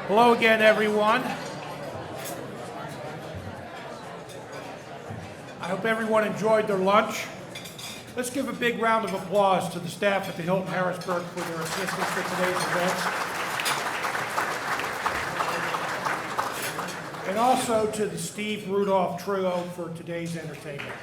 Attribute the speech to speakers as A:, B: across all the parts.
A: Hello again, everyone. I hope everyone enjoyed their lunch. Let's give a big round of applause to the staff at the Hilton Harrisburg for their assistance for today's events. And also to the Steve Rudolph Trio for today's entertainment.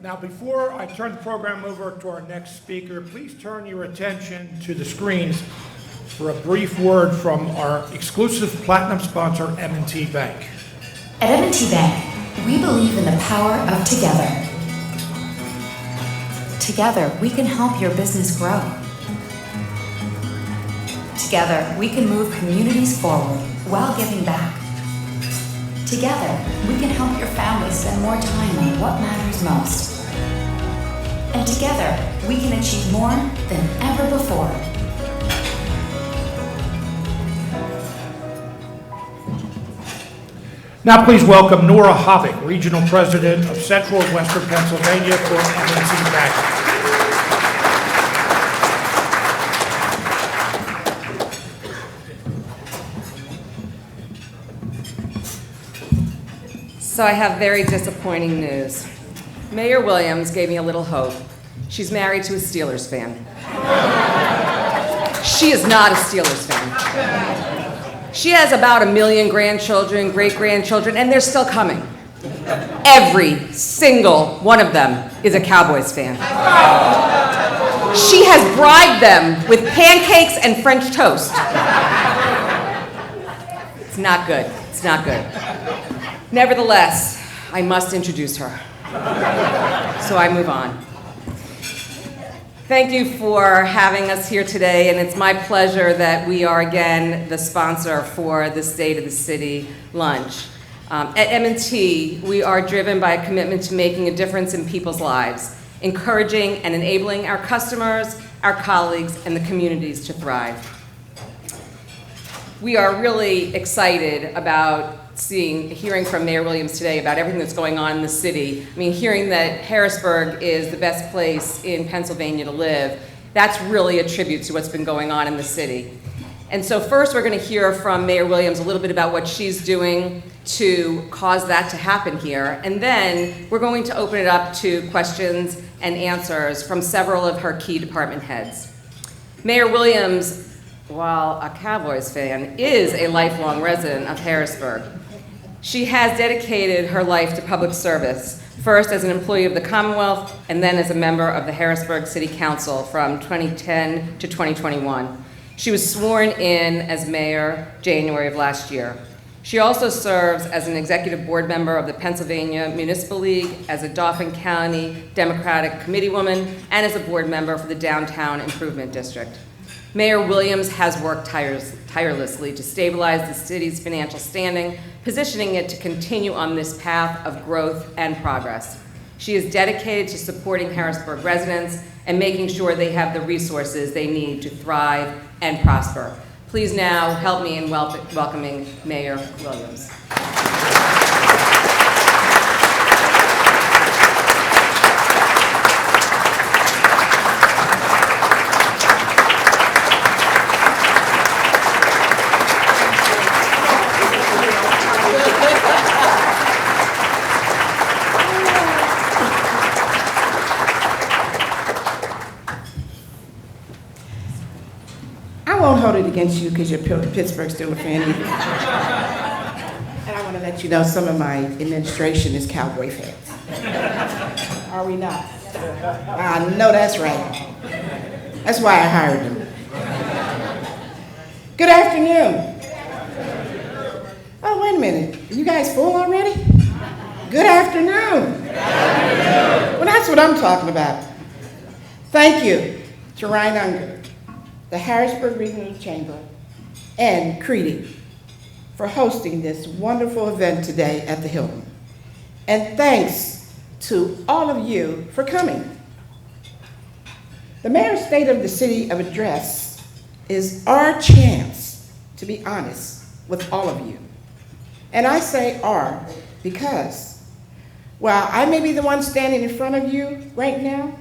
A: Now, before I turn the program over to our next speaker, please turn your attention to the screens for a brief word from our exclusive platinum sponsor, M&T Bank.
B: At M&T Bank, we believe in the power of together. Together, we can help your business grow. Together, we can move communities forward while giving back. Together, we can help your family spend more time on what matters most. And together, we can achieve more than ever before.
A: Now please welcome Nora Havik, Regional President of Central and Western Pennsylvania for M&T Bank.
C: So I have very disappointing news. Mayor Williams gave me a little hope. She's married to a Steelers fan. She is not a Steelers fan. She has about 1 million grandchildren, great-grandchildren, and they're still coming. Every single one of them is a Cowboys fan. She has bribed them with pancakes and French toast. It's not good. It's not good. Nevertheless, I must introduce her. So I move on. Thank you for having us here today, and it's my pleasure that we are again the sponsor for the State of the City lunch. At M&T, we are driven by a commitment to making a difference in people's lives, encouraging and enabling our customers, our colleagues, and the communities to thrive. We are really excited about hearing from Mayor Williams today about everything that's going on in the city. I mean, hearing that Harrisburg is the best place in Pennsylvania to live, that's really a tribute to what's been going on in the city. And so first we're going to hear from Mayor Williams a little bit about what she's doing to cause that to happen here. And then we're going to open it up to questions and answers from several of her key department heads. Mayor Williams, while a Cowboys fan, is a lifelong resident of Harrisburg. She has dedicated her life to public service, first as an employee of the Commonwealth and then as a member of the Harrisburg City Council from 2010 to 2021. She was sworn in as mayor January of last year. She also serves as an executive board member of the Pennsylvania Municipal League, as a Dauphin County Democratic Committeewoman, and as a board member for the Downtown Improvement District. Mayor Williams has worked tirelessly to stabilize the city's financial standing, positioning it to continue on this path of growth and progress. She is dedicated to supporting Harrisburg residents and making sure they have the resources they need to thrive and prosper. Please now help me in welcoming Mayor Williams.
D: I won't hold it against you because you're a Pittsburgh Steelers fan either. And I want to let you know some of my administration is Cowboy fans. Are we not? I know that's right. That's why I hired them. Good afternoon. Oh, wait a minute. Are you guys full already? Good afternoon. Well, that's what I'm talking about. Thank you to Ryan Unger, the Harrisburg Regional Chamber, and CREDC for hosting this wonderful event today at the Hilton. And thanks to all of you for coming. The Mayor's State of the City of Address is our chance to be honest with all of you. And I say our because while I may be the one standing in front of you right now,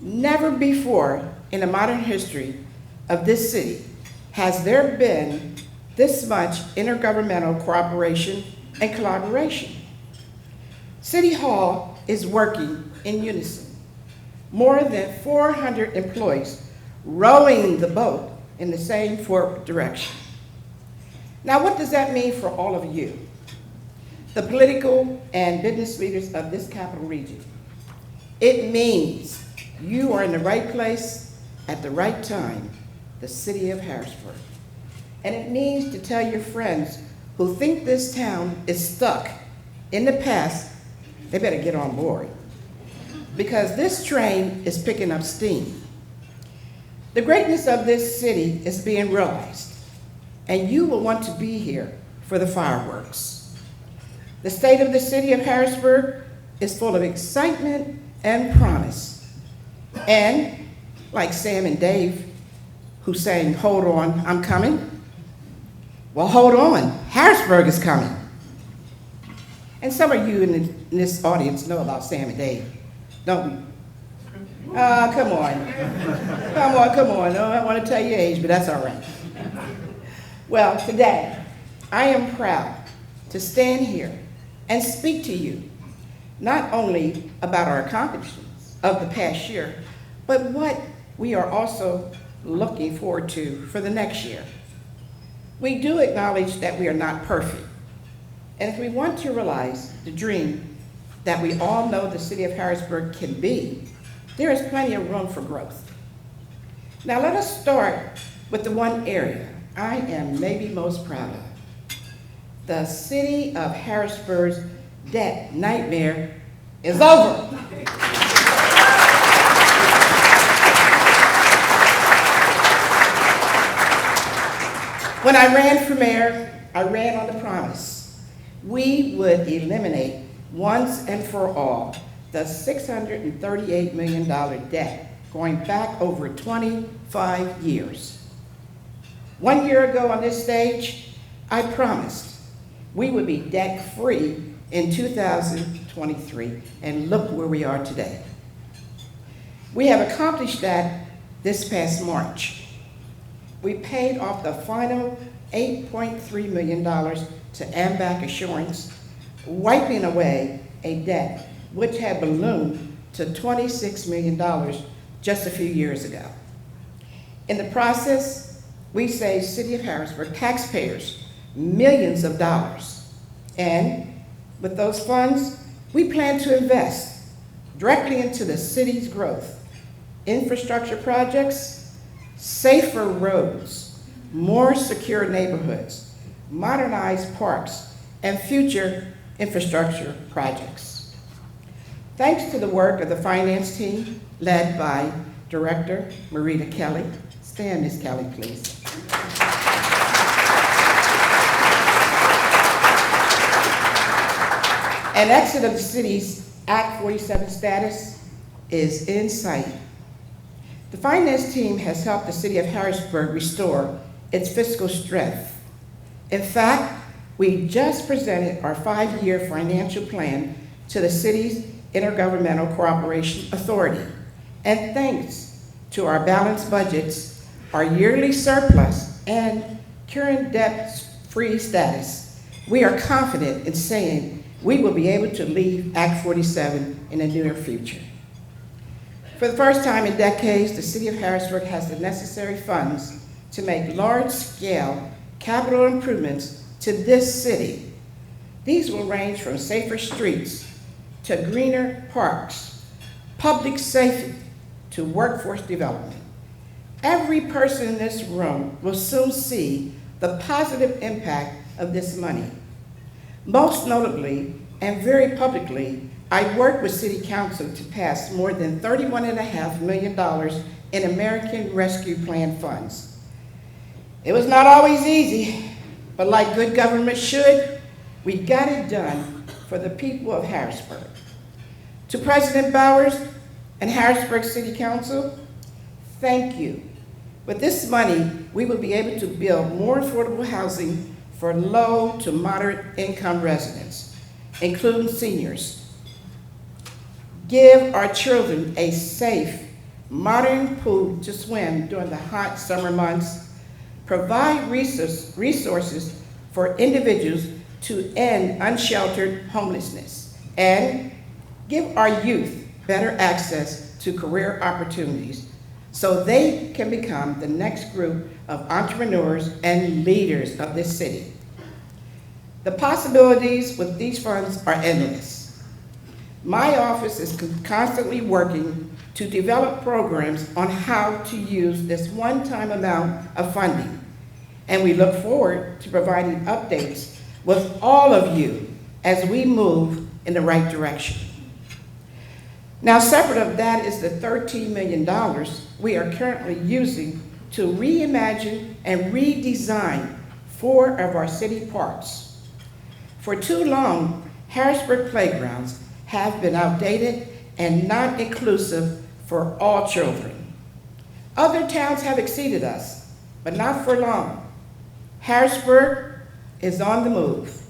D: Never before in the modern history of this city has there been this much intergovernmental cooperation and collaboration. City Hall is working in unison. More than 400 employees rowing the boat in the same forward direction. Now, what does that mean for all of you, the political and business leaders of this capital region? It means you are in the right place at the right time, the city of Harrisburg. And it means to tell your friends who think this town is stuck in the past, they better get on board, because this train is picking up steam. The greatness of this city is being realized, and you will want to be here for the fireworks. The state of the city of Harrisburg is full of excitement and promise. And like Sam and Dave, who sang, "Hold on, I'm coming." Well, hold on, Harrisburg is coming. And some of you in this audience know about Sam and Dave, don't we? Come on. Come on. No, I don't want to tell your age, but that's all right. Well, today, I am proud to stand here and speak to you, not only about our accomplishments of the past year, but what we are also looking forward to for the next year. We do acknowledge that we are not perfect. And if we want to realize the dream that we all know the city of Harrisburg can be, there is plenty of room for growth. Now let us start with the one area I am maybe most proud of. The city of Harrisburg's debt nightmare is over. When I ran for mayor, I ran on the promise we would eliminate once and for all the $638 million debt going back over 25 years. 1 year ago on this stage, I promised we would be debt-free in 2023, and look where we are today. We have accomplished that this past March. We paid off the final $8.3 million to AMBAC Assurance, wiping away a debt which had ballooned to $26 million just a few years ago. In the process, we saved City of Harrisburg taxpayers millions of dollars. And with those funds, we plan to invest directly into the city's growth, infrastructure projects, safer roads, more secure neighborhoods, modernized parks, and future infrastructure projects. Thanks to the work of the finance team led by Director Marita Kelly. Stand, Ms. Kelly, please. An exit of the city's Act 47 status is in sight. The finance team has helped the city of Harrisburg restore its fiscal strength. In fact, we just presented our 5-year financial plan to the city's Intergovernmental Cooperation Authority. And thanks to our balanced budgets, our yearly surplus, and current debt-free status, we are confident in saying we will be able to leave Act 47 in the near future. For the first time in decades, the city of Harrisburg has the necessary funds to make large-scale capital improvements to this city. These will range from safer streets to greener parks, public safety to workforce development. Every person in this room will soon see the positive impact of this money. Most notably, and very publicly, I worked with City Council to pass more than $31.5 million in American Rescue Plan funds. It was not always easy, but like good government should, we got it done for the people of Harrisburg. To President Bowers and Harrisburg City Council, thank you. With this money, we will be able to build more affordable housing for low to moderate income residents, including seniors. Give our children a safe modern pool to swim during the hot summer months, provide resources for individuals to end unsheltered homelessness, and give our youth better access to career opportunities so they can become the next group of entrepreneurs and leaders of this city. The possibilities with these funds are endless. My office is constantly working to develop programs on how to use this one-time amount of funding, and we look forward to providing updates with all of you as we move in the right direction. Now, separate of that is the $13 million we are currently using to reimagine and redesign 4 of our city parks. For too long, Harrisburg playgrounds have been outdated and not inclusive for all children. Other towns have exceeded us, but not for long. Harrisburg is on the move.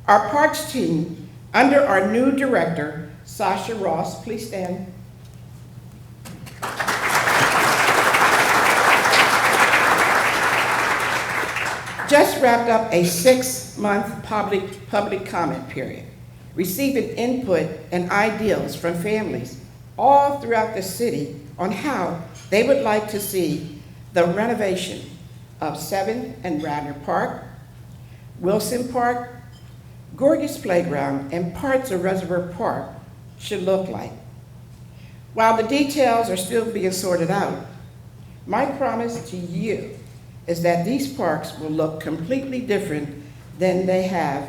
D: Our parks team, under our new director, Sasha Ross, please stand. Just wrapped up a 6-month public comment period, receiving input and ideals from families all throughout the city on how they would like to see the renovation of 7th and Radnor Park, Wilson Park, Gorgas Playground, and parts of Reservoir Park should look like. While the details are still being sorted out, my promise to you is that these parks will look completely different than they have,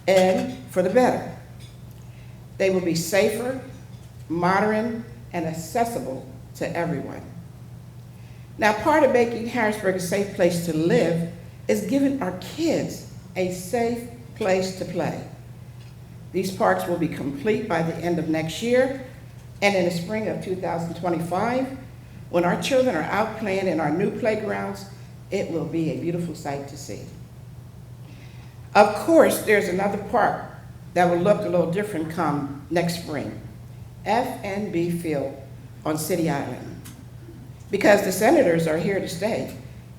D: and for the better. They will be safer, modern, and accessible to everyone. Now, part of making Harrisburg a safe place to live is giving our kids a safe place to play. These parks will be complete by the end of next year, and in the spring of 2025, when our children are out playing in our new playgrounds, it will be a beautiful sight to see. Of course, there's another park that will look a little different come next spring, F&B Field on City Island, because the Senators are here to stay,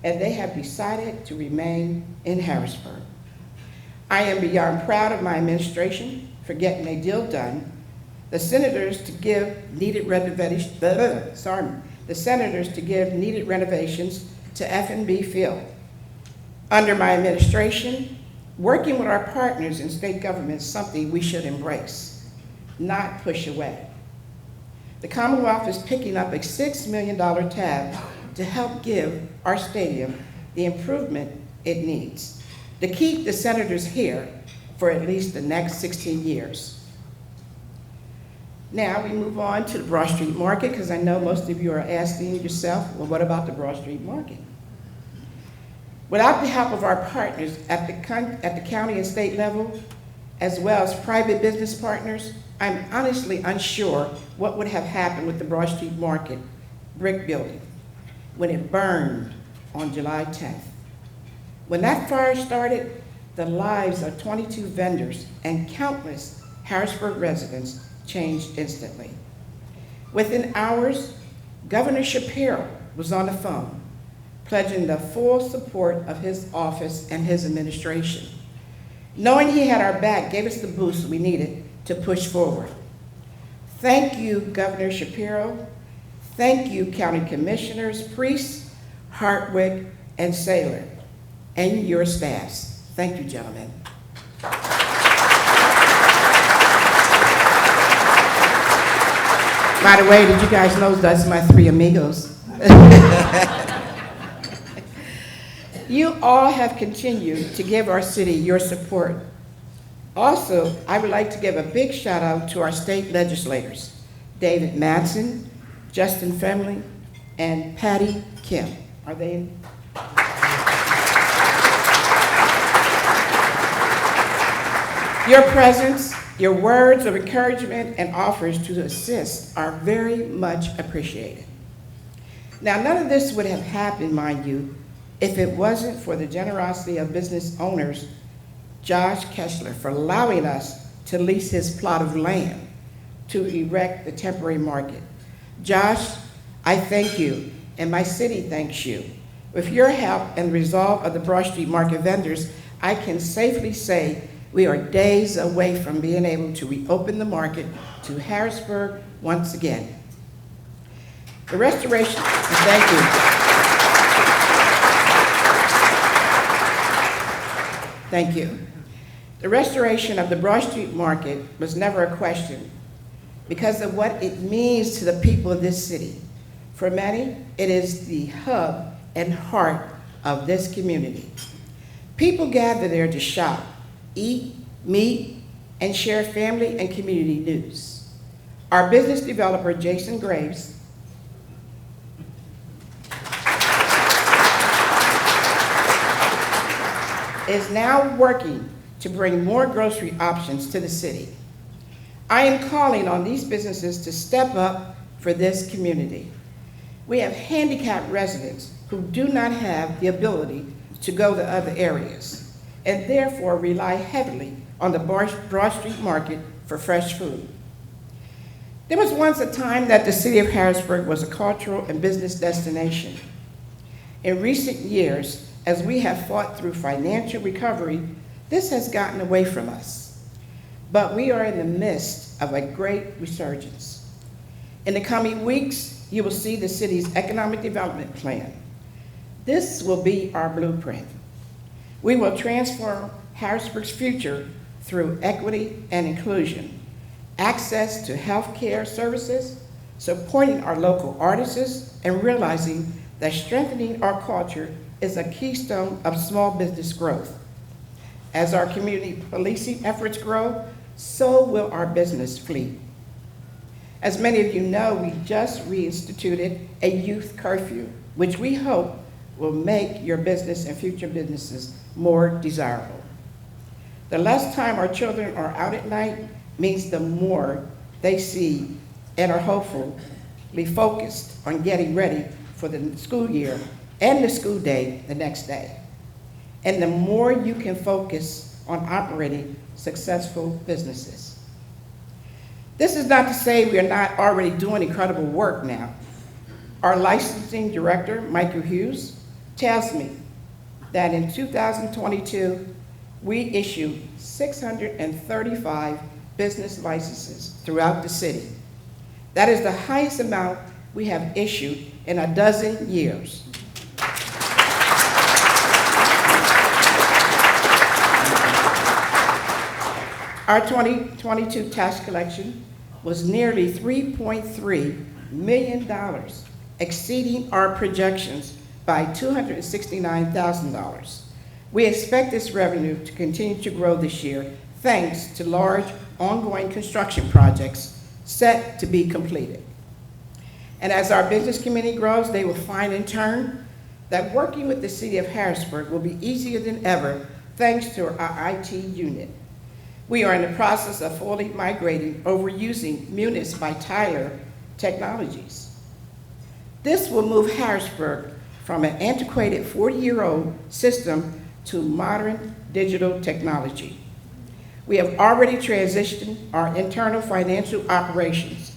D: and they have decided to remain in Harrisburg. I am beyond proud of my administration for getting a deal done. The Senators to give needed renovations to F&B Field. Under my administration, working with our partners in state government is something we should embrace, not push away. The Commonwealth is picking up a $6 million tab to help give our stadium the improvement it needs, to keep the Senators here for at least the next 16 years. Now we move on to the Broad Street Market, because I know most of you are asking yourself, well, what about the Broad Street Market? Without the help of our partners at the county and state level, as well as private business partners, I'm honestly unsure what would have happened with the Broad Street Market brick building when it burned on July 10th. When that fire started, the lives of 22 vendors and countless Harrisburg residents changed instantly. Within hours, Governor Shapiro was on the phone, pledging the full support of his office and his administration. Knowing he had our back gave us the boost we needed to push forward. Thank you, Governor Shapiro. Thank you, County Commissioners, Priest, Hartwick, and Saylor, and your staffs. Thank you, gentlemen. By the way, did you guys know that's my 3 amigos? You all have continued to give our city your support. Also, I would like to give a big shout out to our state legislators, David Madsen, Justin Femley, and Patty Kim. Are they in? Your presence, your words of encouragement, and offers to assist are very much appreciated. Now, none of this would have happened, mind you, if it wasn't for the generosity of business owners, Josh Kessler, for allowing us to lease his plot of land to erect the temporary market. Josh, I thank you, and my city thanks you. With your help and resolve of the Broad Street Market vendors, I can safely say we are days away from being able to reopen the market to Harrisburg once again. The restoration, thank you. Thank you. The restoration of the Broad Street Market was never a question because of what it means to the people of this city. For many, it is the hub and heart of this community. People gather there to shop, eat, meet, and share family and community news. Our business developer, Jason Graves, is now working to bring more grocery options to the city. I am calling on these businesses to step up for this community. We have handicapped residents who do not have the ability to go to other areas and therefore rely heavily on the Broad Street Market for fresh food. There was once a time that the city of Harrisburg was a cultural and business destination. In recent years, as we have fought through financial recovery, this has gotten away from us. But we are in the midst of a great resurgence. In the coming weeks, you will see the city's economic development plan. This will be our blueprint. We will transform Harrisburg's future through equity and inclusion, access to health care services, supporting our local artists, and realizing that strengthening our culture is a keystone of small business growth. As our community policing efforts grow, so will our business fleet. As many of you know, we just reinstituted a youth curfew, which we hope will make your business and future businesses more desirable. The less time our children are out at night means the more they see and are hopefully focused on getting ready for the school year and the school day the next day. And the more you can focus on operating successful businesses. This is not to say we are not already doing incredible work now. Our licensing director, Michael Hughes, tells me that in 2022, we issued 635 business licenses throughout the city. That is the highest amount we have issued in a dozen years. Our 2022 tax collection was nearly $3.3 million, exceeding our projections by $269,000. We expect this revenue to continue to grow this year thanks to large ongoing construction projects set to be completed. And as our business community grows, they will find in turn that working with the City of Harrisburg will be easier than ever thanks to our IT unit. We are in the process of fully migrating over using Munis by Tyler technologies. This will move Harrisburg from an antiquated 40-year-old system to modern digital technology. We have already transitioned our internal financial operations,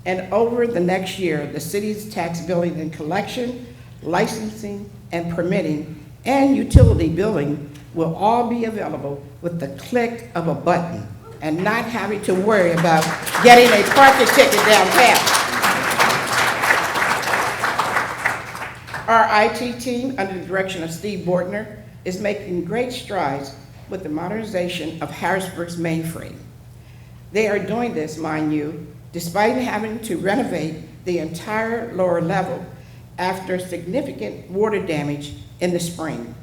D: and over the next year, the city's tax billing and collection, licensing and permitting, and utility billing will all be available with the click of a button and not having to worry about getting a parking ticket downtown. Our IT team, under the direction of Steve Bortner, is making great strides with the modernization of Harrisburg's mainframe. They are doing this, mind you, despite having to renovate the entire lower level after significant water damage in the spring.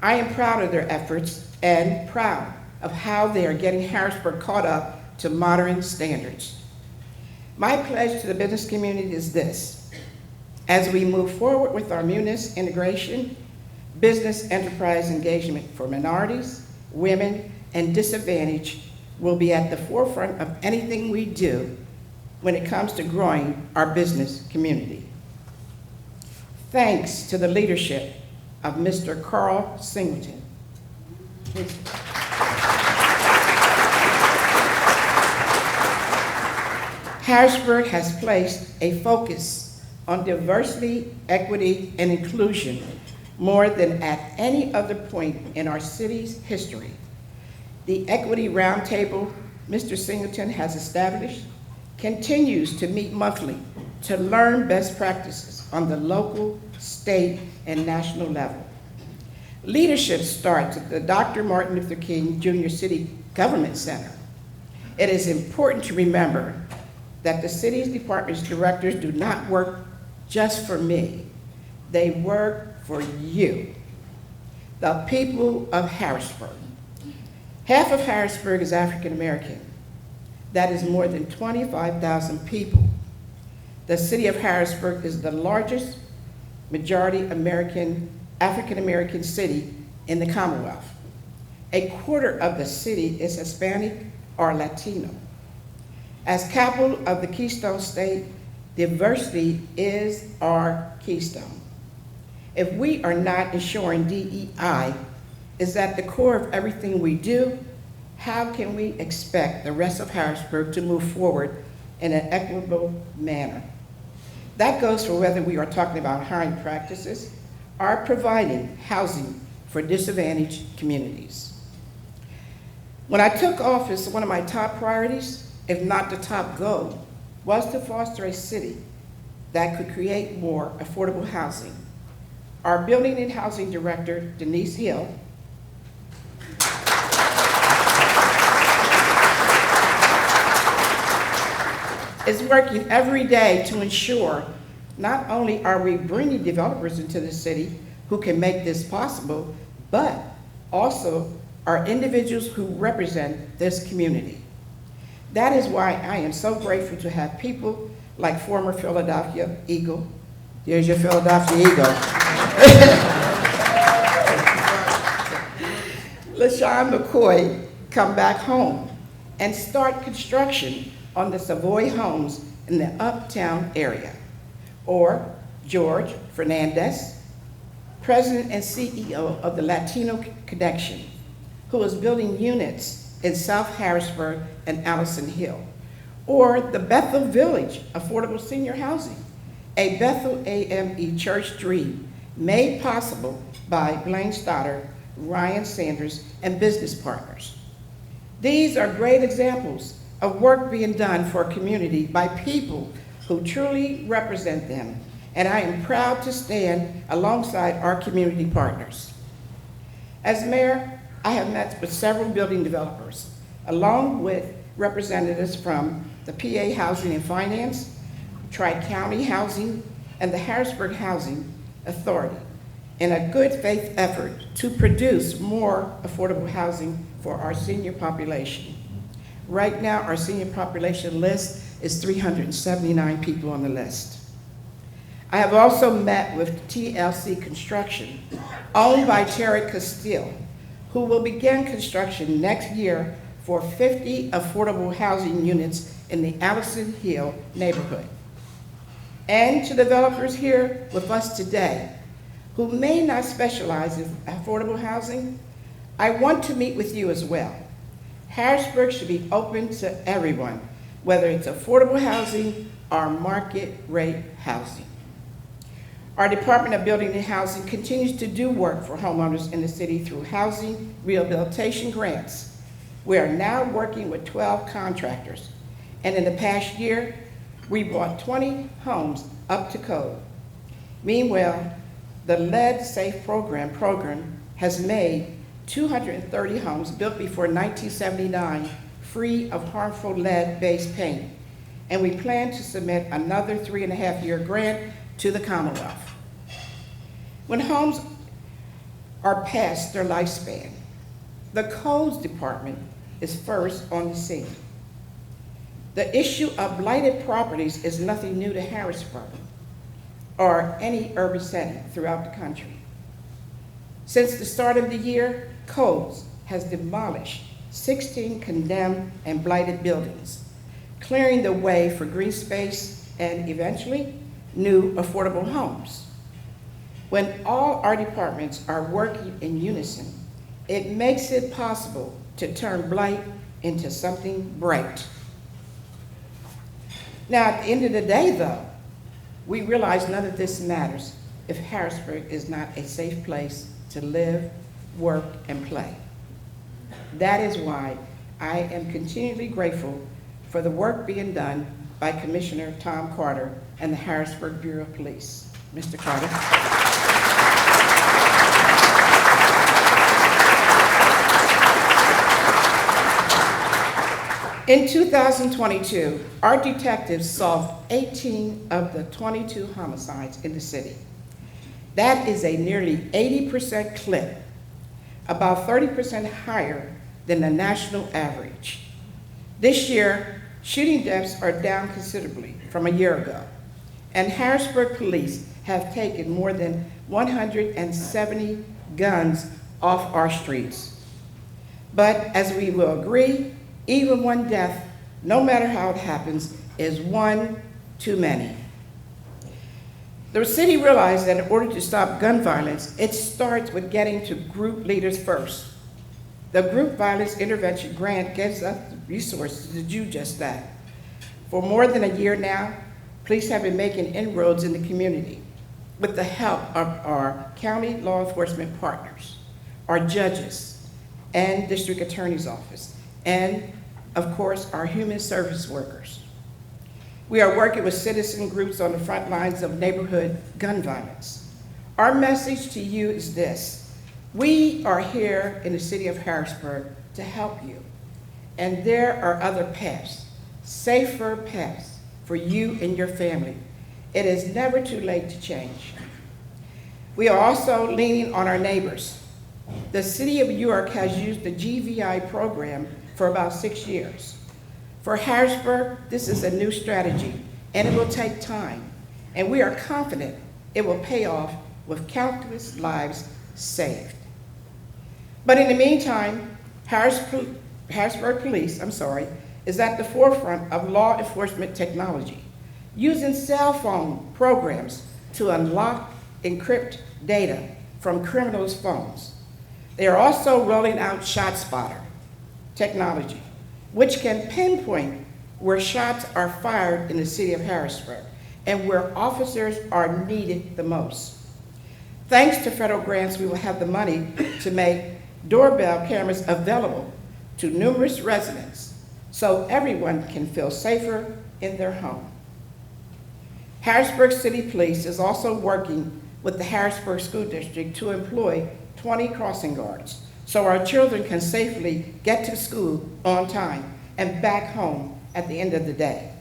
D: I am proud of their efforts and proud of how they are getting Harrisburg caught up to modern standards. My pledge to the business community is this: as we move forward with our Munis integration, business enterprise engagement for minorities, women, and disadvantaged will be at the forefront of anything we do when it comes to growing our business community. Thanks to the leadership of Mr. Carl Singleton. Harrisburg has placed a focus on diversity, equity, and inclusion more than at any other point in our city's history. The Equity Roundtable Mr. Singleton has established continues to meet monthly to learn best practices on the local, state, and national level. Leadership starts at the Dr. Martin Luther King Jr. City Government Center. It is important to remember that the city's department's directors do not work just for me. They work for you, the people of Harrisburg. Half of Harrisburg is African American. That is more than 25,000 people. The city of Harrisburg is the largest majority African American city in the Commonwealth. A quarter of the city is Hispanic or Latino. As capital of the Keystone State, diversity is our keystone. If we are not ensuring DEI is at the core of everything we do, how can we expect the rest of Harrisburg to move forward in an equitable manner? That goes for whether we are talking about hiring practices or providing housing for disadvantaged communities. When I took office, one of my top priorities, if not the top goal, was to foster a city that could create more affordable housing. Our Building and Housing Director, Denise Hill, is working every day to ensure not only are we bringing developers into the city who can make this possible, but also are individuals who represent this community. That is why I am so grateful to have people like former Philadelphia Eagle, there's your Philadelphia Eagle, LaShawn McCoy, come back home and start construction on the Savoy homes in the uptown area. Or George Fernandez, President and CEO of the Latino Connection, who is building units in South Harrisburg and Allison Hill. Or the Bethel Village Affordable Senior Housing, a Bethel AME church dream made possible by Blaine Stoddard, Ryan Sanders, and business partners. These are great examples of work being done for a community by people who truly represent them, and I am proud to stand alongside our community partners. As mayor, I have met with several building developers, along with representatives from the PA Housing and Finance, Tri-County Housing, and the Harrisburg Housing Authority, in a good faith effort to produce more affordable housing for our senior population. Right now, our senior population list is 379 people on the list. I have also met with TLC Construction, owned by Terry Castile, who will begin construction next year for 50 affordable housing units in the Allison Hill neighborhood. And to developers here with us today, who may not specialize in affordable housing, I want to meet with you as well. Harrisburg should be open to everyone, whether it's affordable housing or market rate housing. Our Department of Building and Housing continues to do work for homeowners in the city through housing rehabilitation grants. We are now working with 12 contractors, and in the past year, we brought 20 homes up to code. Meanwhile, the Lead Safe program has made 230 homes built before 1979 free of harmful lead-based paint, and we plan to submit another 3.5-year grant to the Commonwealth. When homes are past their lifespan, the codes department is first on the scene. The issue of blighted properties is nothing new to Harrisburg or any urban setting throughout the country. Since the start of the year, Codes has demolished 16 condemned and blighted buildings, clearing the way for green space and eventually new affordable homes. When all our departments are working in unison, it makes it possible to turn blight into something bright. Now, at the end of the day, though, we realize none of this matters if Harrisburg is not a safe place to live, work, and play. That is why I am continually grateful for the work being done by Commissioner Tom Carter and the Harrisburg Bureau of Police. Mr. Carter. In 2022, our detectives solved 18 of the 22 homicides in the city. That is a nearly 80% clip, about 30% higher than the national average. This year, shooting deaths are down considerably from a year ago, and Harrisburg police have taken more than 170 guns off our streets. But as we will agree, even one death, no matter how it happens, is one too many. The city realized that in order to stop gun violence, it starts with getting to group leaders first. The Group Violence Intervention Grant gives us the resources to do just that. For more than a year now, police have been making inroads in the community with the help of our county law enforcement partners, our judges, and district attorney's office, and of course, our human service workers. We are working with citizen groups on the front lines of neighborhood gun violence. Our message to you is this: we are here in the city of Harrisburg to help you, and there are other paths, safer paths for you and your family. It is never too late to change. We are also leaning on our neighbors. The city of York has used the GVI program for about 6 years. For Harrisburg, this is a new strategy, and it will take time, and we are confident it will pay off with countless lives saved. But in the meantime, Harrisburg Police, is at the forefront of law enforcement technology, using cell phone programs to unlock, encrypt data from criminals' phones. They are also rolling out ShotSpotter technology, which can pinpoint where shots are fired in the city of Harrisburg and where officers are needed the most. Thanks to federal grants, we will have the money to make doorbell cameras available to numerous residents so everyone can feel safer in their home. Harrisburg City Police is also working with the Harrisburg School District to employ 20 crossing guards so our children can safely get to school on time and back home at the end of the day.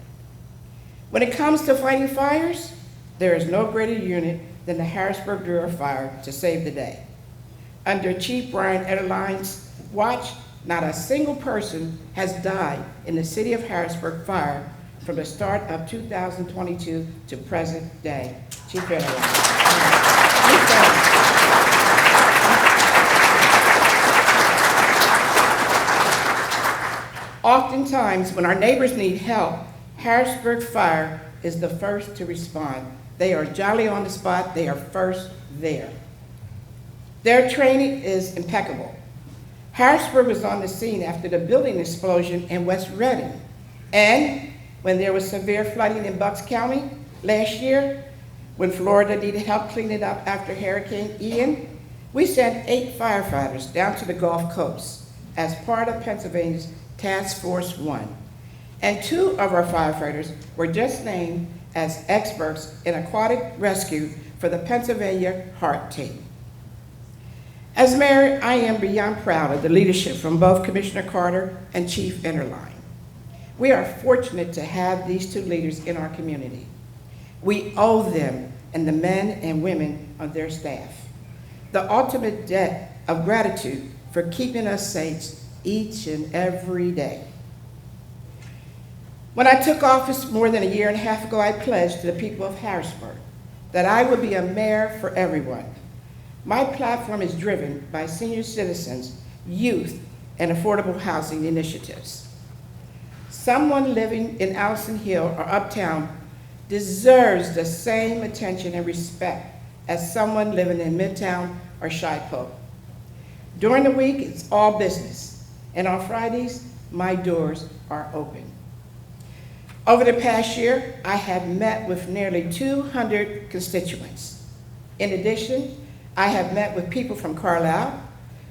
D: When it comes to fighting fires, there is no greater unit than the Harrisburg Bureau of Fire to save the day. Under Chief Brian Ederline's watch, not a single person has died in the city of Harrisburg fire from the start of 2022 to present day. Chief Ederline. Oftentimes, when our neighbors need help, Harrisburg Fire is the first to respond. They are jolly on the spot. They are first there. Their training is impeccable. Harrisburg was on the scene after the building explosion in West Reading. And when there was severe flooding in Bucks County last year, when Florida needed help cleaning up after Hurricane Ian, we sent 8 firefighters down to the Gulf Coast as part of Pennsylvania's Task Force 1. And 2 of our firefighters were just named as experts in aquatic rescue for the Pennsylvania Heart Team. As mayor, I am beyond proud of the leadership from both Commissioner Carter and Chief Ederline. We are fortunate to have these 2 leaders in our community. We owe them and the men and women of their staff the ultimate debt of gratitude for keeping us safe each and every day. When I took office more than a year and a half ago, I pledged to the people of Harrisburg that I would be a mayor for everyone. My platform is driven by senior citizens, youth, and affordable housing initiatives. Someone living in Allison Hill or Uptown deserves the same attention and respect as someone living in Midtown or Shipoke. During the week, it's all business, and on Fridays, my doors are open. Over the past year, I have met with nearly 200 constituents. In addition, I have met with people from Carlisle,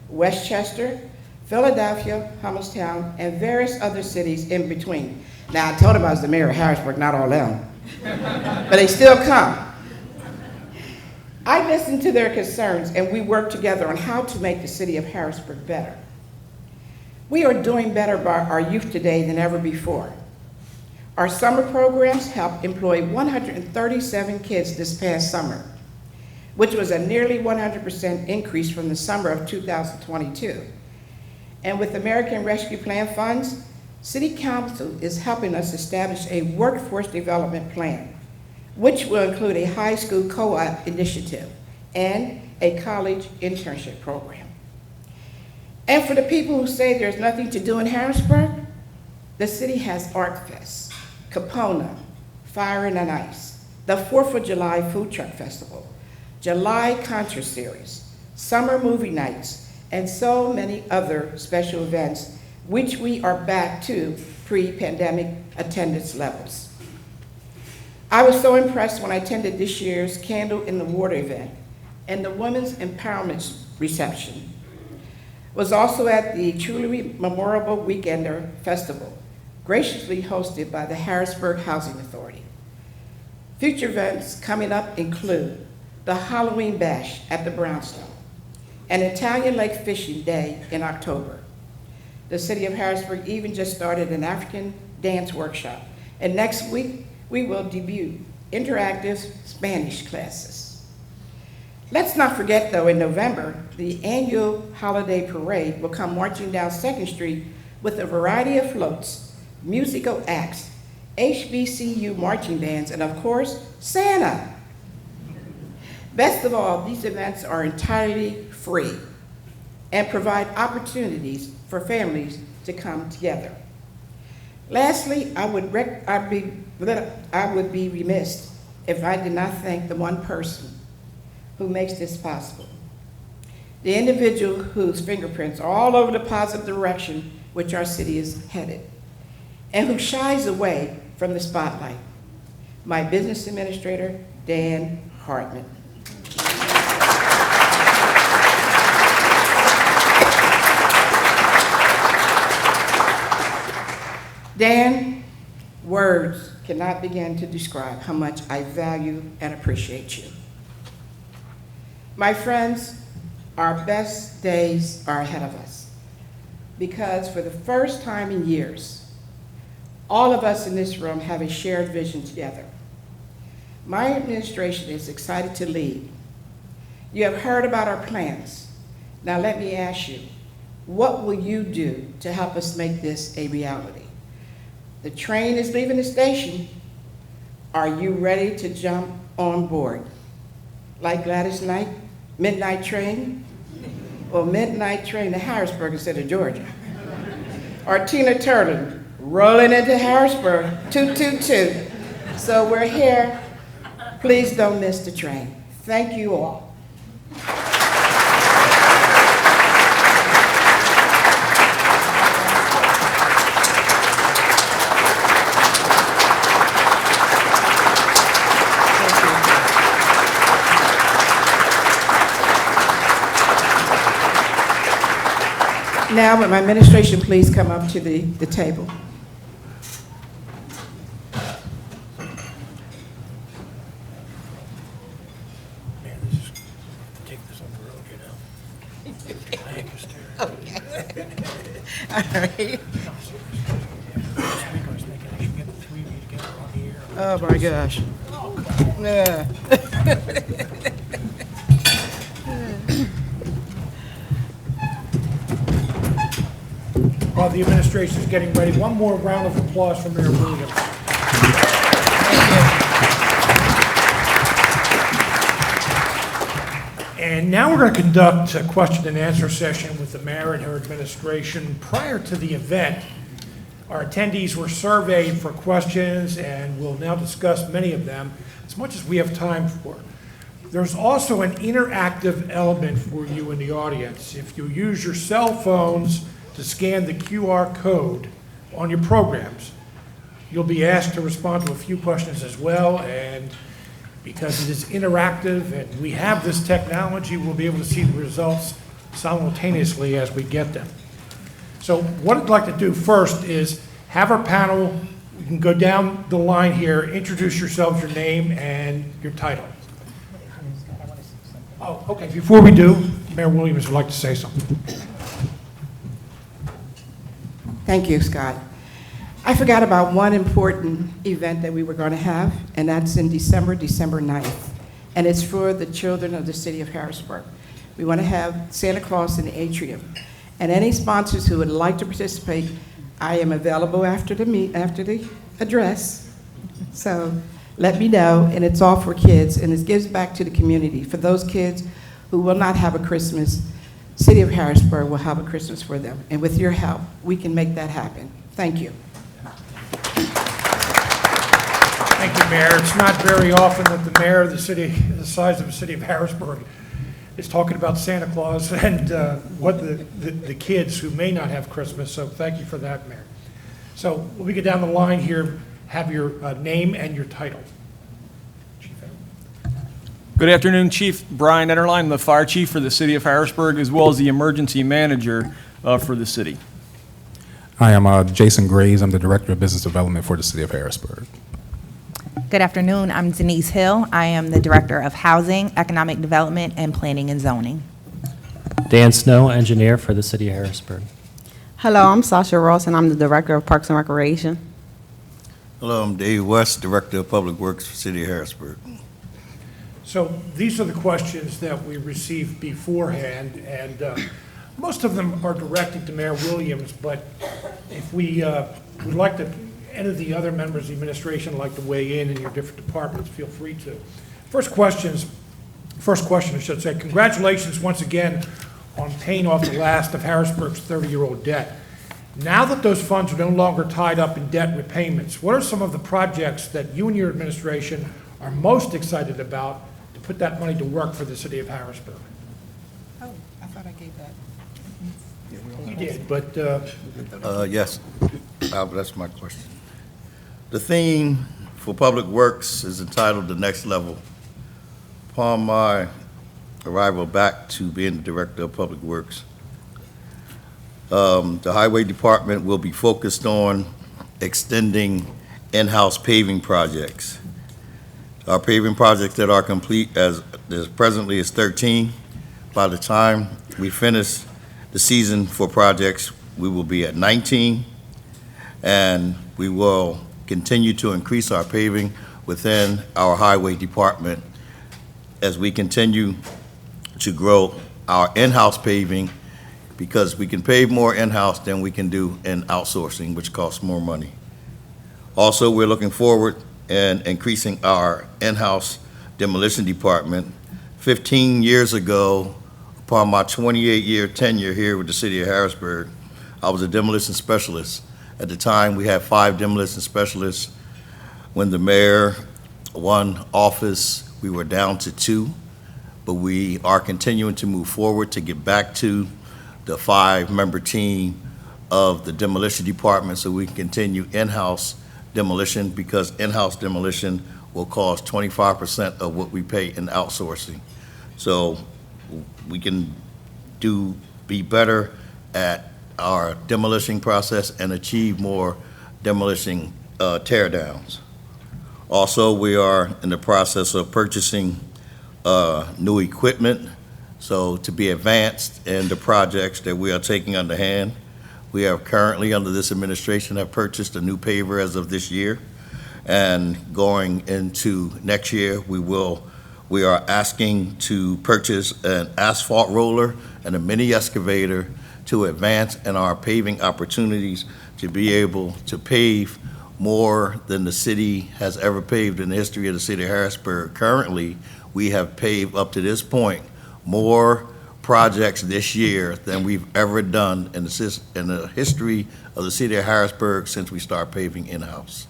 D: Westchester, Philadelphia, Hummelstown, and various other cities in between. Now, I told them I was the mayor of Harrisburg, not all them, but they still come. I listened to their concerns, and we worked together on how to make the city of Harrisburg better. We are doing better by our youth today than ever before. Our summer programs helped employ 137 kids this past summer, which was a nearly 100% increase from the summer of 2022. And with American Rescue Plan funds, City Council is helping us establish a workforce development plan, which will include a high school co-op initiative and a college internship program. And for the people who say there's nothing to do in Harrisburg, the city has Art Fest, Capona, Fire and Ice, the 4th of July Food Truck Festival, July Concert Series, Summer Movie Nights, and so many other special events, which we are back to pre-pandemic attendance levels. I was so impressed when I attended this year's Candle in the Water event and the Women's Empowerment Reception. Was also at the truly memorable Weekender Festival, graciously hosted by the Harrisburg Housing Authority. Future events coming up include the Halloween Bash at the Brownstone, an Italian Lake Fishing Day in October. The City of Harrisburg even just started an African dance workshop, and next week we will debut interactive Spanish classes. Let's not forget though, in November, the annual holiday parade will come marching down 2nd Street with a variety of floats, musical acts, HBCU marching bands, and of course, Santa. Best of all, these events are entirely free and provide opportunities for families to come together. Lastly, I would be remiss if I did not thank the one person who makes this possible. The individual whose fingerprints are all over the positive direction which our city is headed, and who shies away from the spotlight. My business administrator, Dan Hartman. Dan, words cannot begin to describe how much I value and appreciate you. My friends, our best days are ahead of us, because for the first time in years, all of us in this room have a shared vision together. My administration is excited to lead. You have heard about our plans. Now let me ask you, what will you do to help us make this a reality? The train is leaving the station. Are you ready to jump on board? Like Gladys Knight, Midnight Train? Or Midnight Train to Harrisburg instead of Georgia? Or Tina Turner, rolling into Harrisburg, toot, toot, toot. So we're here. Please don't miss the train. Thank you all. Now, would my administration please come up to the table?
A: Man, this is, take this on the road, you know? Thank you, Steve.
D: All right.
A: I was thinking I should get the three of you together on the air.
D: Oh, my gosh. Yeah.
A: While the administration is getting ready, one more round of applause for Mayor Williams. And now we're going to conduct a question and answer session with the mayor and her administration. Prior to the event, our attendees were surveyed for questions, and we'll now discuss many of them as much as we have time for. There's also an interactive element for you in the audience. If you use your cell phones to scan the QR code on your programs, You'll be asked to respond to a few questions as well, and because it is interactive and we have this technology, we'll be able to see the results simultaneously as we get them. So what I'd like to do first is have our panel, we can go down the line here, introduce yourselves, your name and your title. Oh, okay, before we do, Mayor Williams would like to say something.
D: Thank you, Scott. I forgot about one important event that we were going to have, and that's in December 9th. And it's for the children of the city of Harrisburg. We want to have Santa Claus in the atrium. And any sponsors who would like to participate, I am available after the address. So let me know, and it's all for kids, and it gives back to the community. For those kids who will not have a Christmas, City of Harrisburg will have a Christmas for them. And with your help, we can make that happen. Thank you.
A: Thank you, Mayor. It's not very often that the mayor of the city, the size of the city of Harrisburg, is talking about Santa Claus and what the kids who may not have Christmas, so thank you for that, Mayor. So when we get down the line here, have your name and your title. Chief.
E: Good afternoon, Chief Brian Enterline, the Fire Chief for the City of Harrisburg, as well as the Emergency Manager for the city.
F: Hi, I'm Jason Graves. I'm the Director of Business Development for the City of Harrisburg.
G: Good afternoon. I'm Denise Hill. I am the Director of Housing, Economic Development, and Planning and Zoning.
H: Dan Snow, engineer for the City of Harrisburg.
I: Hello, I'm Sasha Ross, and I'm the Director of Parks and Recreation.
J: Hello, I'm Dave West, Director of Public Works for City of Harrisburg.
A: So these are the questions that we received beforehand, and most of them are directed to Mayor Williams, but if we would like to, any of the other members of the administration would like to weigh in your different departments, feel free to. First question, I should say, congratulations once again on paying off the last of Harrisburg's 30-year-old debt. Now that those funds are no longer tied up in debt repayments, what are some of the projects that you and your administration are most excited about to put that money to work for the city of Harrisburg?
D: Oh, I thought I gave that.
A: You did, but
J: Yes, that's my question. The theme for Public Works is entitled The Next Level. Upon my arrival back to being the Director of Public Works, the Highway Department will be focused on extending in-house paving projects. Our paving projects that are complete as presently is 13. By the time we finish the season for projects, we will be at 19, and we will continue to increase our paving within our highway department as we continue to grow our in-house paving, because we can pave more in-house than we can do in outsourcing, which costs more money. Also, we're looking forward in increasing our in-house demolition department. 15 years ago, upon my 28-year tenure here with the City of Harrisburg, I was a demolition specialist. At the time, we had 5 demolition specialists. When the mayor won office, we were down to 2, but we are continuing to move forward to get back to the 5-member team of the demolition department so we can continue in-house demolition, because in-house demolition will cost 25% of what we pay in outsourcing. So we can be better at our demolition process and achieve more demolition tear downs. Also, we are in the process of purchasing new equipment, so to be advanced in the projects that we are taking under hand. We have currently, under this administration, have purchased a new paver as of this year, and going into next year, we are asking to purchase an asphalt roller and a mini excavator to advance in our paving opportunities, to be able to pave more than the city has ever paved in the history of the city of Harrisburg. Currently, we have paved up to this point more projects this year than we've ever done in the history of the city of Harrisburg since we started paving in-house.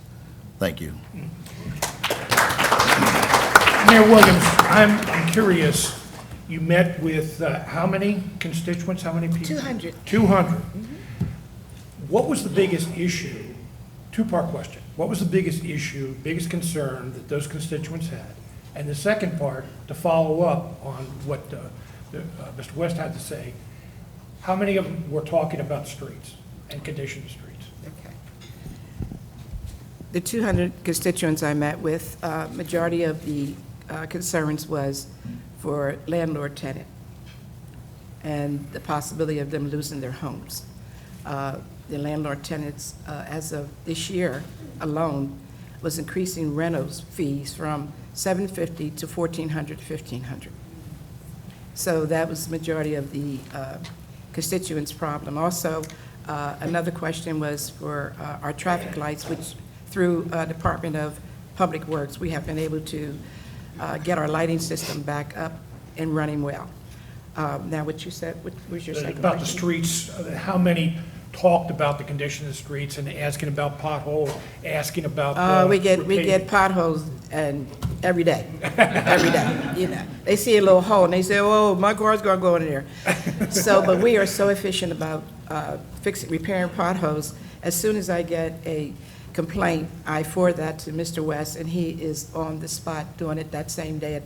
J: Thank you.
A: Mayor Williams, I'm curious, you met with how many constituents, how many people?
D: 200.
A: 200. What was the biggest issue? Two-part question. what was the biggest issue, biggest concern that those constituents had? And the second part, to follow up on what Mr. West had to say, how many of them were talking about streets and condition of streets?
D: Okay. The 200 constituents I met with, majority of the concerns was for landlord-tenant and the possibility of them losing their homes. The landlord tenants, as of this year alone, was increasing rentals fees from $750 to $1,400 to $1,500. So that was the majority of the constituents' problem. Also, another question was for our traffic lights, which through Department of Public Works, we have been able to get our lighting system back up and running well. Now, what you said, what was your second
A: About the
D: question?
A: streets, how many talked about the condition of the streets and asking about potholes, asking about?
D: We get
A: repaving?
D: potholes and every day, every day, you know. They see a little hole and they say, oh, my car's gonna go in there. So, but we are so efficient about repairing potholes. As soon as I get a complaint, I forward that to Mr. West, and he is on the spot doing it that same day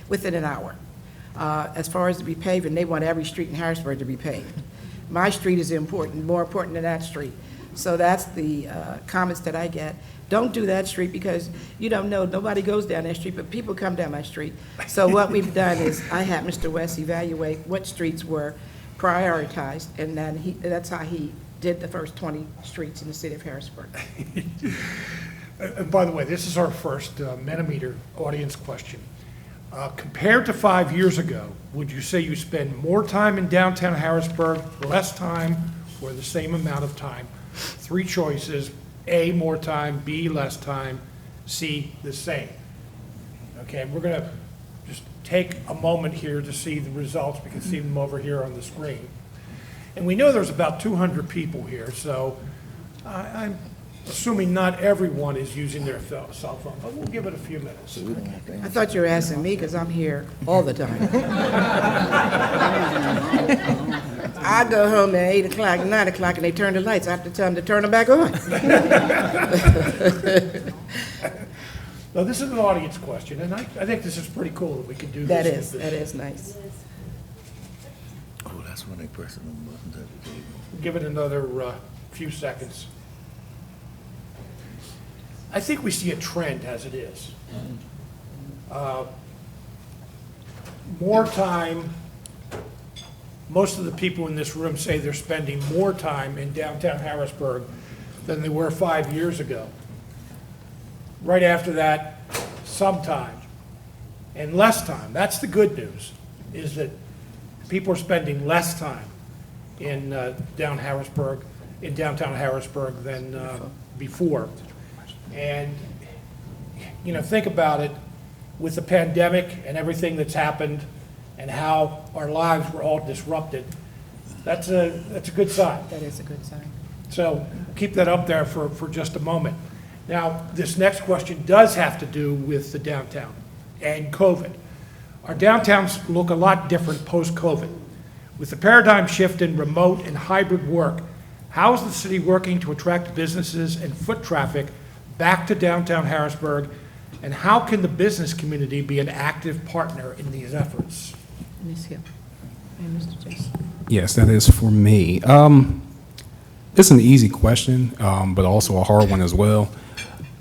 D: within an hour. As far as the repaving, they want every street in Harrisburg to be paved. My street is important, more important than that street. So that's the comments that I get. Don't do that street because you don't know, nobody goes down that street, but people come down my street. So what we've done is I had Mr. West evaluate what streets were prioritized, and then that's how he did the first 20 streets in the city of Harrisburg.
A: And by the way, this is our first Mentimeter audience question. Compared to 5 years ago, would you say you spend more time in downtown Harrisburg, less time, or the same amount of time? 3 choices: A, more time; B, less time; C, the same. Okay, we're going to just take a moment here to see the results. We can see them over here on the screen. And we know there's about 200 people here, so I'm assuming not everyone is using their cell phone, but we'll give it a few minutes.
D: I thought you were asking me because I'm here all the time. I go home at 8 o'clock, 9 o'clock, and they turn the lights. I have to tell them to turn them back on.
A: Now, this is an audience question, and I think this is pretty cool that we can do this.
D: That is nice.
J: Oh, that's when they press them buttons at the table.
A: Give it another few seconds. I think we see a trend as it is. More time, most of the people in this room say they're spending more time in downtown Harrisburg than they were 5 years ago. Right after that, some time, and less time. That's the good news, is that people are spending less time in downtown Harrisburg than before. And, you know, think about it, with the pandemic and everything that's happened and how our lives were all disrupted, that's a good sign.
D: That is a good sign.
A: So keep that up there for just a moment. Now, this next question does have to do with the downtown and COVID. Our downtowns look a lot different post-COVID. With the paradigm shift in remote and hybrid work, how is the city working to attract businesses and foot traffic back to downtown Harrisburg, and how can the business community be an active partner in these efforts?
D: Ms. Hill and Mr. Jason.
F: Yes, that is for me. It's an easy question, but also a hard one as well.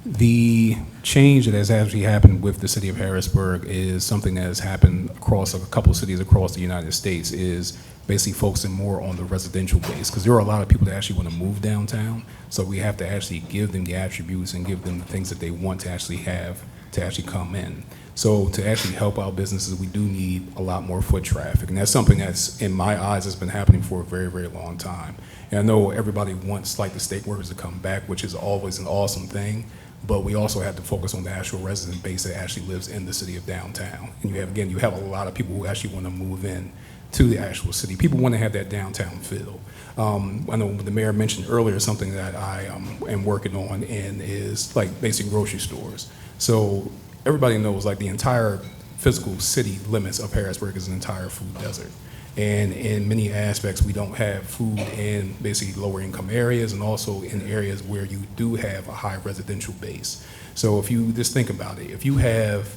F: The change that has actually happened with the city of Harrisburg is something that has happened across a couple of cities across the United States, is basically focusing more on the residential base, because there are a lot of people that actually want to move downtown. So we have to actually give them the attributes and give them the things that they want to actually have to actually come in. So to actually help our businesses, we do need a lot more foot traffic. And that's something that's, in my eyes, has been happening for a very, very long time. And I know everybody wants, like, the state workers to come back, which is always an awesome thing. But we also have to focus on the actual resident base that actually lives in the city of downtown. And you have a lot of people who actually want to move in to the actual city. People want to have that downtown feel. I know the mayor mentioned earlier something that I am working on, and is like basic grocery stores. So everybody knows, like, the entire physical city limits of Harrisburg is an entire food desert. And in many aspects, we don't have food in basically lower income areas and also in areas where you do have a high residential base. So if you just think about it, if you have,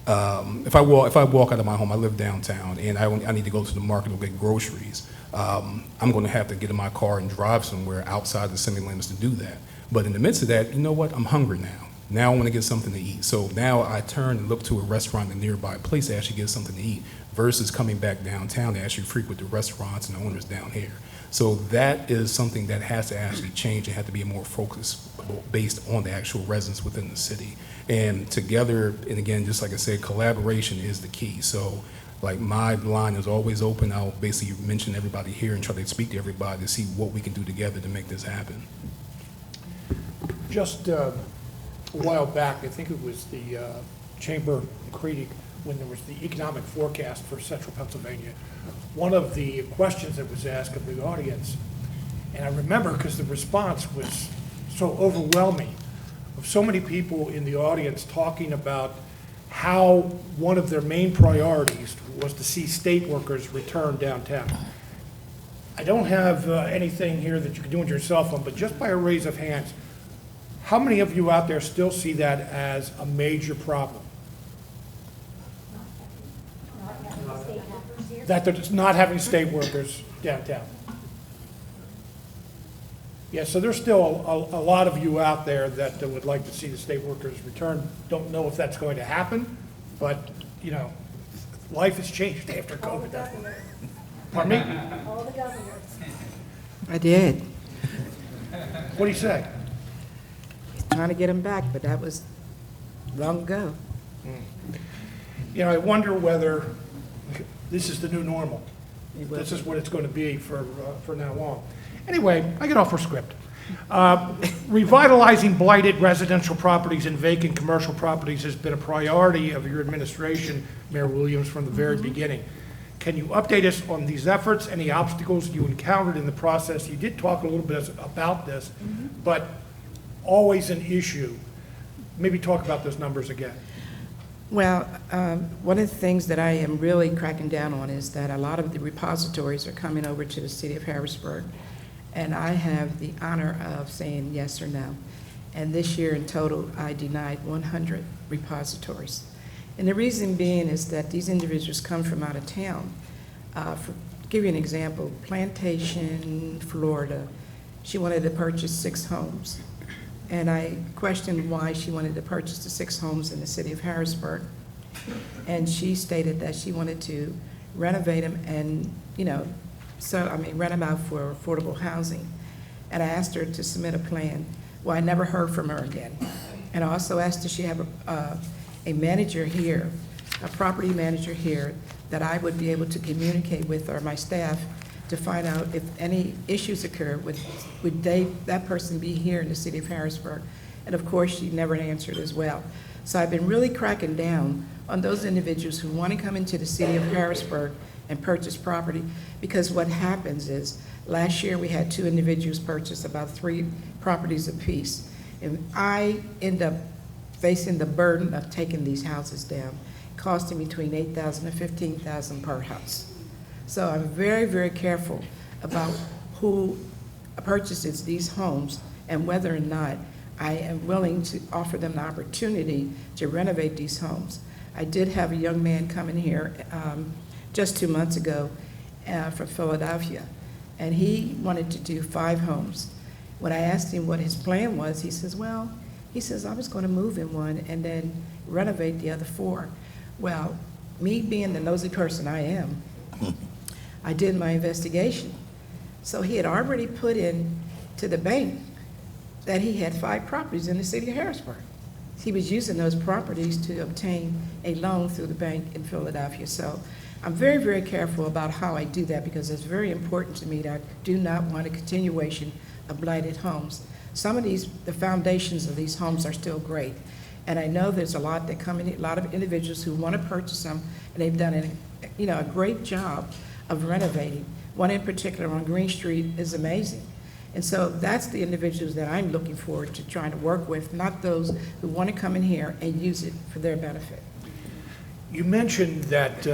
F: if I walk out of my home, I live downtown, and I need to go to the market to get groceries, I'm going to have to get in my car and drive somewhere outside the city limits to do that. But in the midst of that, you know what? I'm hungry now. Now I want to get something to eat. So now I turn and look to a restaurant in a nearby place to actually get something to eat versus coming back downtown to actually frequent the restaurants and the owners down here. So that is something that has to actually change and have to be more focused based on the actual residents within the city. And together, and again, just like I said, collaboration is the key. So like my line is always open. I'll basically mention everybody here and try to speak to everybody to see what we can do together to make this happen.
A: Just a while back, I think it was the Chamber CREDC, when there was the economic forecast for central Pennsylvania, one of the questions that was asked of the audience, and I remember because the response was so overwhelming, of so many people in the audience talking about how one of their main priorities was to see state workers return downtown. I don't have anything here that you can do on your cell phone, but just by a raise of hands, how many of you out there still see that as a major problem? That they're just not having state workers downtown. Yeah, so there's still a lot of you out there that would like to see the state workers return. Don't know if that's going to happen, but, you know, life has changed after COVID. Pardon me?
K: All the governors.
D: I did.
A: What do you say?
D: Trying to get them back, but that was long ago.
A: You know, I wonder whether this is the new normal. This is what it's going to be for now on. Anyway, I get off our script. Revitalizing blighted residential properties and vacant commercial properties has been a priority of your administration, Mayor Williams, from the very beginning. Can you update us on these efforts, any obstacles you encountered in the process? You did talk a little bit about this, but always an issue. Maybe talk about those numbers again.
D: Well, one of the things that I am really cracking down on is that a lot of the repositories are coming over to the City of Harrisburg, and I have the honor of saying yes or no. And this year in total, I denied 100 repositories. And the reason being is that these individuals come from out of town. To give you an example, Plantation, Florida, she wanted to purchase 6 homes. And I questioned why she wanted to purchase the 6 homes in the City of Harrisburg. And she stated that she wanted to renovate them and, you know, rent them out for affordable housing. And I asked her to submit a plan. Well, I never heard from her again. And I also asked if she have a manager here, a property manager here, that I would be able to communicate with, or my staff, to find out if any issues occur, would that person be here in the City of Harrisburg? And of course, she never answered as well. So I've been really cracking down on those individuals who want to come into the City of Harrisburg and purchase property, because what happens is, last year we had 2 individuals purchase about 3 properties apiece, and I end up facing the burden of taking these houses down, costing between $8,000 and $15,000 per house. So I'm very, very careful about who purchases these homes and whether or not I am willing to offer them the opportunity to renovate these homes. I did have a young man come in here just 2 months ago from Philadelphia, and he wanted to do 5 homes. When I asked him what his plan was, he says, I was going to move in one and then renovate the other 4. Well, me being the nosy person I am, I did my investigation. So he had already put in to the bank that he had 5 properties in the City of Harrisburg. He was using those properties to obtain a loan through the bank in Philadelphia. So I'm very, very careful about how I do that, because it's very important to me that I do not want a continuation of blighted homes. Some of these, the foundations of these homes are still great. And I know there's a lot that come in, a lot of individuals who want to purchase them, and they've done a great job of renovating. One in particular on Green Street is amazing. And so that's the individuals that I'm looking forward to trying to work with, not those who want to come in here and use it for their benefit.
A: You mentioned that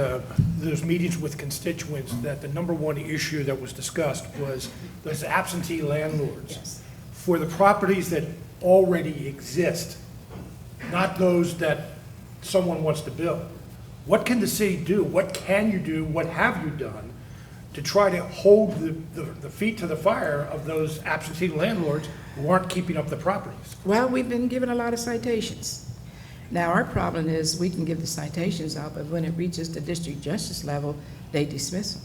A: those meetings with constituents, that the number one issue that was discussed was those absentee landlords.
D: Yes.
A: For the properties that already exist, not those that someone wants to build. What can the city do? What can you do? What have you done to try to hold the feet to the fire of those absentee landlords who aren't keeping up the properties?
D: Well, we've been given a lot of citations. Now, our problem is we can give the citations out, but when it reaches the district justice level, they dismiss them.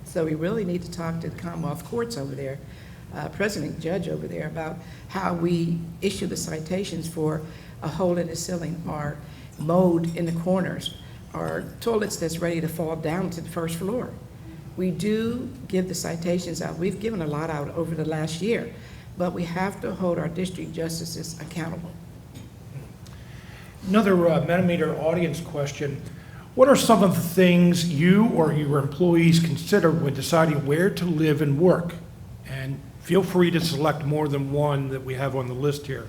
D: So we really need to talk to the Commonwealth courts over there, President Judge over there, about how we issue the citations for a hole in the ceiling or mold in the corners or toilets that's ready to fall down to the first floor. We do give the citations out. We've given a lot out over the last year, but we have to hold our district justices accountable.
A: Another Metameter audience question. What are some of the things you or your employees consider when deciding where to live and work? And feel free to select more than one that we have on the list here.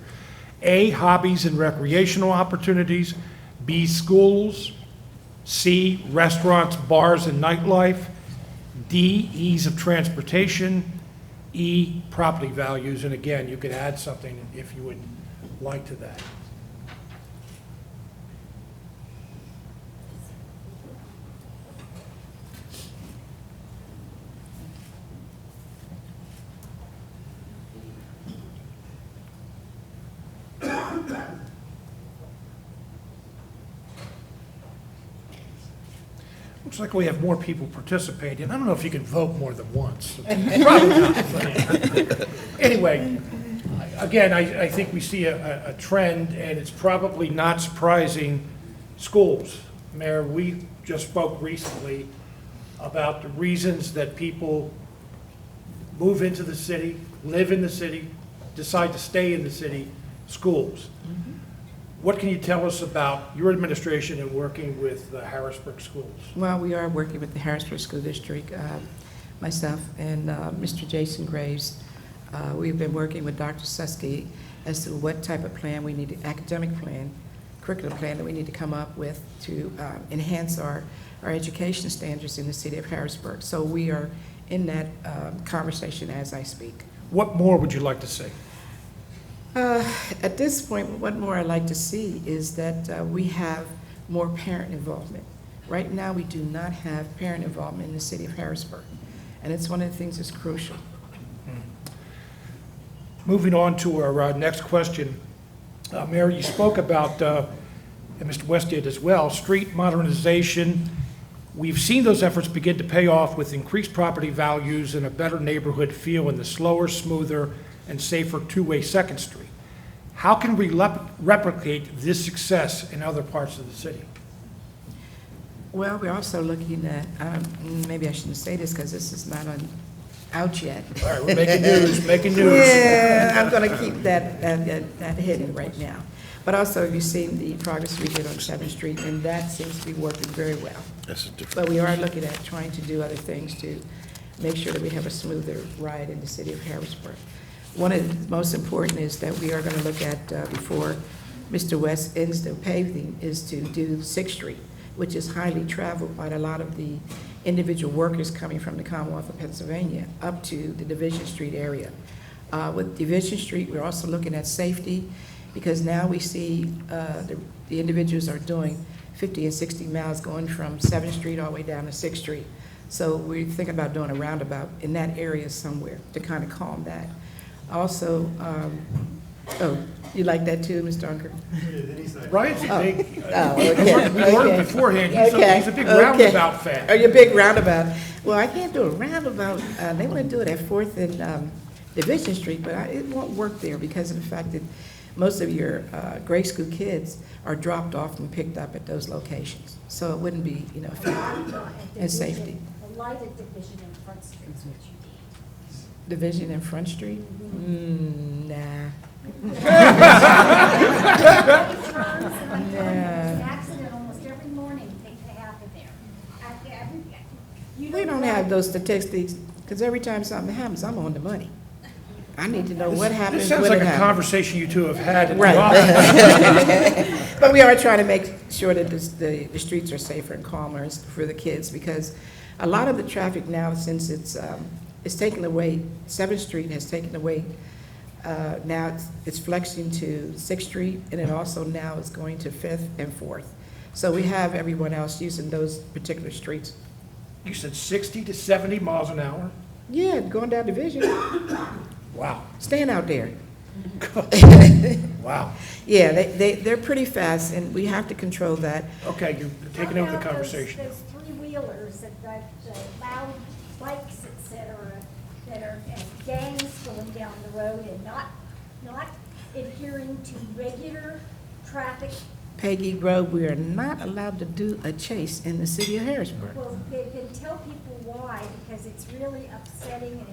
A: A, hobbies and recreational opportunities. B, schools. C, restaurants, bars, and nightlife. D, ease of transportation. E, property values. And again, you could add something if you would like to that. Looks like we have more people participating. I don't know if you can vote more than once. Probably not. But anyway, again, I think we see a trend, and it's probably not surprising. Schools. Mayor, we just spoke recently about the reasons that people move into the city, live in the city, decide to stay in the city, schools. What can you tell us about your administration and working with the Harrisburg schools?
D: Well, we are working with the Harrisburg School District, myself and Mr. Jason Graves. We've been working with Dr. Susky as to what type of plan we need, academic plan, curriculum plan that we need to come up with to enhance our education standards in the city of Harrisburg. So we are in that conversation as I speak.
A: What more would you like to say?
D: At this point, what more I'd like to see is that we have more parent involvement. Right now, we do not have parent involvement in the city of Harrisburg, and it's one of the things that's crucial.
A: Moving on to our next question. Mayor, you spoke about, and Mr. West did as well, street modernization. We've seen those efforts begin to pay off with increased property values and a better neighborhood feel in the slower, smoother, and safer two-way Second Street. How can we replicate this success in other parts of the city?
D: Well, we're also looking at, maybe I shouldn't say this because this is not out yet.
A: All right, we're making news, making news.
D: Yeah, I'm going to keep that hidden right now. But also, you've seen the progress we did on 7th Street, and that seems to be working very well.
J: That's a different.
D: But we are looking at trying to do other things to make sure that we have a smoother ride in the city of Harrisburg. One of the most important is that we are going to look at, before Mr. West ends the paving, is to do 6th Street, which is highly traveled by a lot of the individual workers coming from the Commonwealth of Pennsylvania up to the Division Street area. With Division Street, we're also looking at safety, because now we see the individuals are doing 50 and 60 miles going from 7th Street all the way down to 6th Street. So we're thinking about doing a roundabout in that area somewhere to kind of calm that. Also, oh, you like that too, Mr. Unker?
A: Brian's a big,
D: okay.
A: we learned beforehand, he's a big roundabout fan.
D: Are you a big roundabout? Well, I can't do a roundabout. They want to do it at 4th and Division Street, but it won't work there because of the fact that most of your grade school kids are dropped off and picked up at those locations. So it wouldn't be, effective and safety.
K: A lighted division in Front Street is what you need.
D: Division in Front Street? Nah.
K: An accident almost every morning they happen there.
D: We don't have those statistics because every time something happens, I'm on the money. I need to know what happens
A: This sounds
D: when
A: like
D: it
A: a
D: happens.
A: conversation you two have had at the
D: Right.
A: office.
D: But we are trying to make sure that the streets are safer and calmer for the kids, because a lot of the traffic now, since it's taken away, 7th Street has taken away, now it's flexing to 6th Street, and it also now is going to 5th and 4th. So we have everyone else using those particular streets.
A: You said 60 to 70 miles an hour?
D: Yeah, going down Division,
A: Wow.
D: staying out there.
A: Wow.
D: Yeah, they're pretty fast, and we have to control that.
A: Okay, you're taking over the conversation.
K: Those three-wheelers, that loud bikes, et cetera, that are gangs going down the road and not adhering to regular traffic.
D: Peggy Road, we are not allowed to do a chase in the city of Harrisburg.
K: Well, they can tell people why, because it's really upsetting, and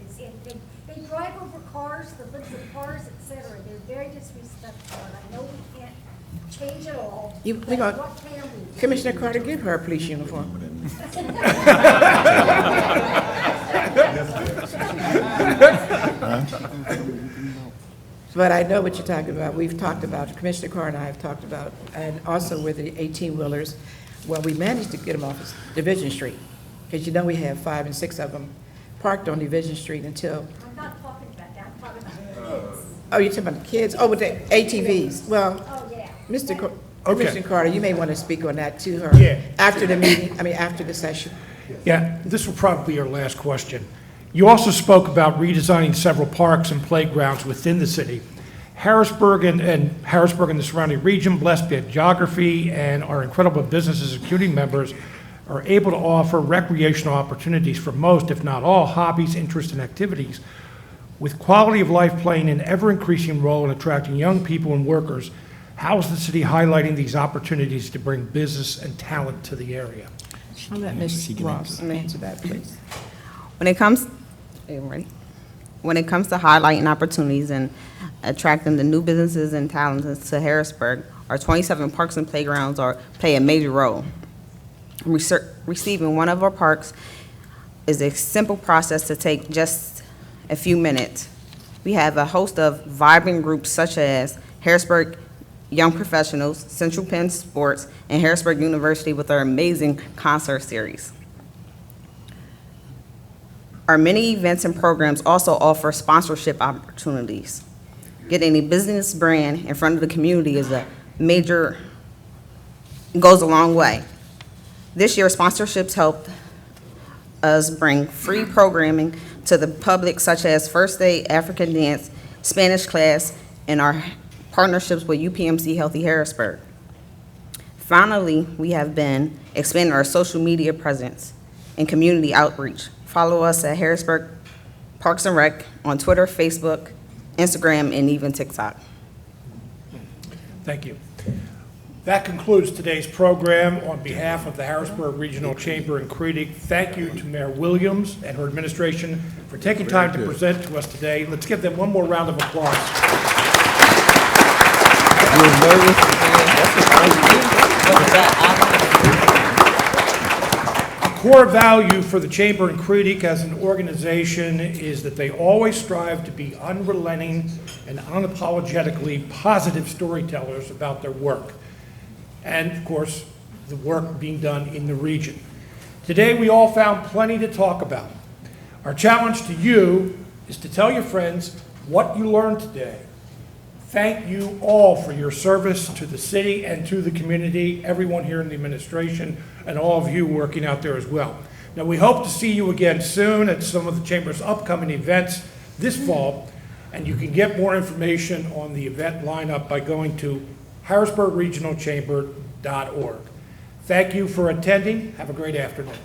K: they drive over cars, the cars, et cetera. They're very disrespectful, and I know we can't change it all,
D: We
K: but
D: got-
K: what can we do?
D: Commissioner Carter, give her a police uniform. But I know what you're talking about. We've talked about, Commissioner Carter and I have talked about, and also with the 18-wheelers, well, we managed to get them off of Division Street, because you know we have 5 and 6 of them parked on Division Street until,
K: I'm not talking about that, I'm talking about kids.
D: oh, you're talking about the kids? Oh, with the ATVs. Well,
K: Oh, yeah.
D: Mr.
A: Okay.
D: Commissioner Carter, you may want to speak on that to her.
A: Yeah.
D: After the meeting, after the session.
A: Yeah, this will probably be your last question. You also spoke about redesigning several parks and playgrounds within the city. Harrisburg and Harrisburg and the surrounding region, blessed by geography and our incredible businesses and community members, are able to offer recreational opportunities for most, if not all, hobbies, interests, and activities, with quality of life playing an ever-increasing role in attracting young people and workers. How is the city highlighting these opportunities to bring business and talent to the area?
D: I'll let Ms. Ross answer that, please.
I: When it comes, are you ready? When it comes to highlighting opportunities and attracting the new businesses and talents to Harrisburg, our 27 parks and playgrounds play a major role. Receiving one of our parks is a simple process to take just a few minutes. We have a host of vibrant groups such as Harrisburg Young Professionals, Central Penn Sports, and Harrisburg University with our amazing concert series. Our many events and programs also offer sponsorship opportunities. Getting a business brand in front of the community goes a long way. This year, sponsorships helped us bring free programming to the public, such as First Aid, African Dance, Spanish class, and our partnerships with UPMC Healthy Harrisburg. Finally, we have been expanding our social media presence and community outreach. Follow us at Harrisburg Parks and Rec on Twitter, Facebook, Instagram, and even TikTok.
A: Thank you. That concludes today's program. On behalf of the Harrisburg Regional Chamber and CREDC, thank you to Mayor Williams and her administration for taking time to present to us today. Let's give them one more round of applause. A core value for the Chamber and CREDC as an organization is that they always strive to be unrelenting and unapologetically positive storytellers about their work, and of course, the work being done in the region. Today, we all found plenty to talk about. Our challenge to you is to tell your friends what you learned today. Thank you all for your service to the city and to the community, everyone here in the administration, and all of you working out there as well. Now, we hope to see you again soon at some of the Chamber's upcoming events this fall, and you can get more information on the event lineup by going to harrisburgregionalchamber.org. Thank you for attending. Have a great afternoon.